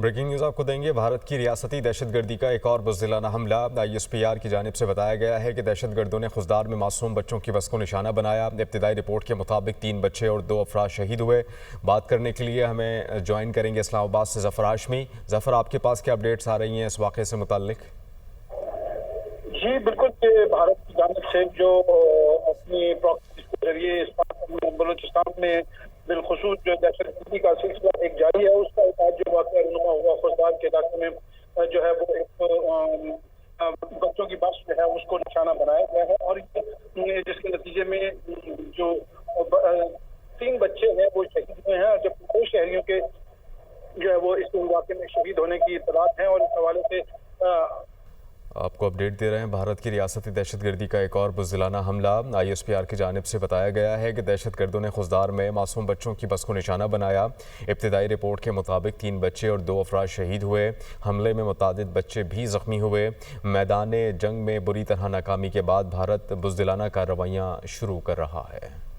Breaking news आपको देंगे। भारत की रियासती दहशतगर्दी का एक और बुज़दिलाना हमला। ISPR की जानिब से बताया गया है कि दहशतगर्दों ने खुजदार में मासूम बच्चों की बस को निशाना बनाया। इब्तिदाई रिपोर्ट के मुताबिक 3 बच्चे और 2 अफराद शहीद हुए। बात करने के लिए हमें ज्वाइन करेंगे इस्लामाबाद से ज़फ़र हाशमी। ज़फ़र, आपके पास क्या अपडेट्स आ रही हैं इस वाक़े से मुताल्लिक? जी बिल्कुल, भारत की जानिब से जो अपनी प्रॉक्सी के जरिए बलूचिस्तान में बिलखुसूस जो दहशतगर्दी का सिलसिला एक जारी है, उसका एक आज जो वाक़या रूनुमा हुआ खुशदार के इलाके में जो है वो एक बच्चों की बस जो है उसको निशाना बनाया गया है। और जिसके नतीजे में जो 3 बच्चे हैं वो शहीद हुए हैं, जबकि 2 शहरियों के जो है वो इस वाक़े में शहीद होने की इत्तलात है। और इस हवाले से आपको अपडेट दे रहे हैं। भारत की रियासती दहशतगर्दी का एक और बुज़दिलाना हमला। ISPR की जानिब से बताया गया है कि दहशतगर्दों ने खुजदार में मासूम बच्चों की बस को निशाना बनाया। इब्तिदाई रिपोर्ट के मुताबिक 3 बच्चे और 2 अफराद शहीद हुए। हमले में मुतादिद बच्चे भी ज़ख्मी हुए। मैदान जंग में बुरी तरह नाकामी के बाद भारत बुज़दिलाना कार्रवाइयाँ शुरू कर रहा है।